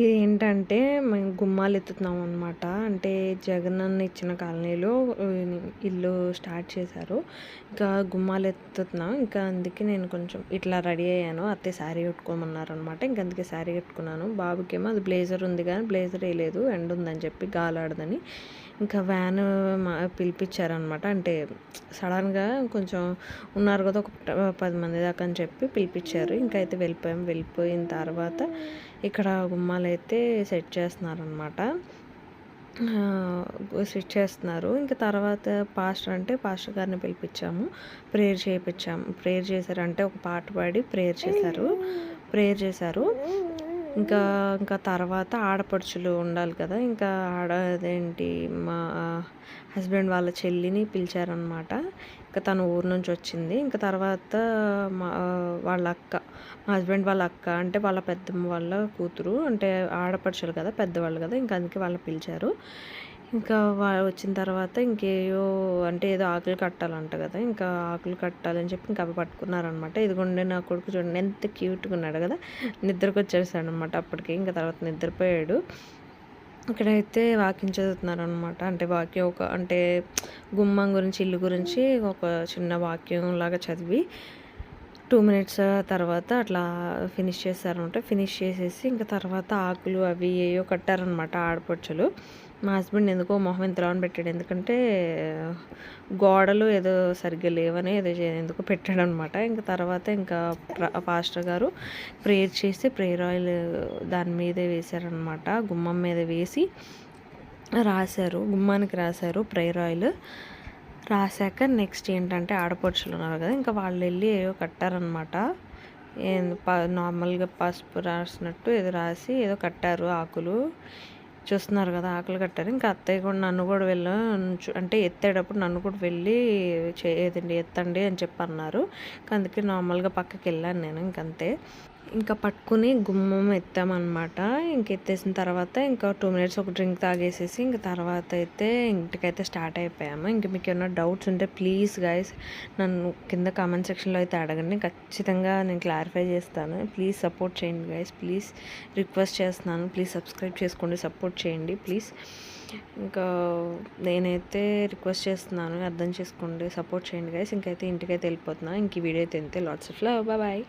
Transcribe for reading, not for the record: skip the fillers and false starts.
ఇదేంటంటే మేము గుమ్మాలు ఎత్తుతున్నాం అనమాట. అంటే జగనన్న ఇచ్చిన కాలనీలో ఇల్లు స్టార్ట్ చేశారు. ఇంకా గుమ్మాలు ఎత్తుతున్నాం. ఇంకా అందుకే నేను కొంచెం ఇట్లా రెడీ అయ్యాను. అత్తయ్య శారీ కట్టుకోమన్నారనమాట. ఇంక అందుకే శారీ కట్టుకున్నాను. బాబుకేమో అది బ్లేజర్ ఉంది కానీ బ్లేజర్ వేయలేదు, ఎండ ఉందని చెప్పి గాలాడదని. ఇంకా వ్యాన్ పిలిపించారనమాట. అంటే సడన్గా కొంచెం ఉన్నారు కదా, ఒక 10 మంది దాకా అని చెప్పి పిలిపించారు. ఇంకా అయితే వెళ్ళిపోయాం. వెళ్ళిపోయిన తర్వాత ఇక్కడ గుమ్మాలు అయితే సెట్ చేస్తున్నారనమాట. సెట్ చేస్తున్నారు. ఇంకా తర్వాత పాస్టర్ గారిని పిలిపించాము. ప్రేయర్ చేయించాము. ప్రేయర్ చేశారంటే ఒక పాట పాడి ప్రేయర్ చేశారు. ఇంకా ఇంకా తర్వాత ఆడపడుచులు ఉండాలి కదా, ఇంకా అదేంటి మా హస్బెండ్ వాళ్ళ చెల్లిని పిలిచారనమాట. ఇంకా తను ఊరు నుంచి వచ్చింది. ఇంకా తర్వాత వాళ్ళ అక్క, మా హస్బెండ్ వాళ్ళ అక్క అంటే వాళ్ళ పెద్దమ్మ వాళ్ళ కూతురు, అంటే ఆడపడుచులు కదా, పెద్దవాళ్ళు కదా, ఇంకా అందుకే వాళ్ళు పిలిచారు. ఇంకా వచ్చిన తర్వాత ఇంకేయో అంటే ఏదో ఆకులు కట్టాలంట కదా, ఇంకా ఆకులు కట్టాలని చెప్పి ఇంకా అవి పట్టుకున్నారనమాట. ఇదిగోండి నా కొడుకు చూడండి ఎంత క్యూట్గా ఉన్నాడు కదా, నిద్రకు వచ్చేసాడు అనమాట అప్పటికి. ఇంకా తర్వాత నిద్రపోయాడు. ఇక్కడైతే వాక్యం చదువుతున్నారనమాట. అంటే వాక్యం అంటే గుమ్మం గురించి, ఇల్లు గురించి ఒక చిన్న వాక్యం లాగా చదివి 2 మినిట్స్ తర్వాత అట్లా ఫినిష్ చేశారనమాట. ఫినిష్ చేసేసి ఇంకా తర్వాత ఆకులు అవి ఏయో కట్టారనమాట ఆడపడుచులు. మా హస్బెండ్ ఎందుకో మొహం ఇంతలా పెట్టాడు, ఎందుకంటే గోడలు ఏదో సరిగ్గా లేవని ఏదో ఎందుకో పెట్టాడనమాట. ఇంకా తర్వాత ఇంకా పాస్టర్ గారు ప్రేయర్ చేసి ప్రేయర్ ఆయిల్ దాని మీదే వేశారనమాట. గుమ్మం మీద వేసి రాశారు, గుమ్మానికి రాశారు ప్రేయర్ ఆయిల్. రాశాక నెక్స్ట్ ఏంటంటే ఆడపడుచులు ఉన్నారు కదా, ఇంకా వాళ్ళు వెళ్ళి ఏదో కట్టారనమాట. నార్మల్గా పసుపు రాసినట్టు ఏదో రాసి ఏదో కట్టారు. ఆకులు చూస్తున్నారు కదా, ఆకులు కట్టారు. ఇంకా అత్తయ్య కూడా నన్ను కూడా అంటే ఎత్తేటప్పుడు నన్ను కూడా వెళ్ళి ఎత్తండి అని చెప్పి అన్నారు. అందుకే నార్మల్గా పక్కకి వెళ్ళాను నేను. ఇంకంతే, ఇంకా పట్టుకుని గుమ్మం ఎత్తామన్నమాట. ఇంక ఎత్తేసిన తర్వాత ఇంకా 2 మినిట్స్ ఒక డ్రింక్ తాగేసేసి ఇంక తర్వాత అయితే ఇంటికైతే స్టార్ట్ అయిపోయాము. ఇంక మీకు ఏమైనా డౌట్స్ ఉంటే ప్లీజ్ గైస్ నన్ను కింద కామెంట్ సెక్షన్లో అయితే అడగండి, ఖచ్చితంగా నేను క్లారిఫై చేస్తాను. ప్లీజ్ సపోర్ట్ చేయండి గైస్, ప్లీజ్ రిక్వెస్ట్ చేస్తున్నాను. ప్లీజ్ సబ్స్క్రైబ్ చేసుకోండి, సపోర్ట్ చేయండి ప్లీజ్. ఇంకా నేనైతే రిక్వెస్ట్ చేస్తున్నాను, అర్థం చేసుకోండి, సపోర్ట్ చేయండి గైస్. ఇంకైతే ఇంటికైతే వెళ్ళిపోతున్నాను. ఇంక ఈ వీడియో అయితే అంతే. Lots of love, bye.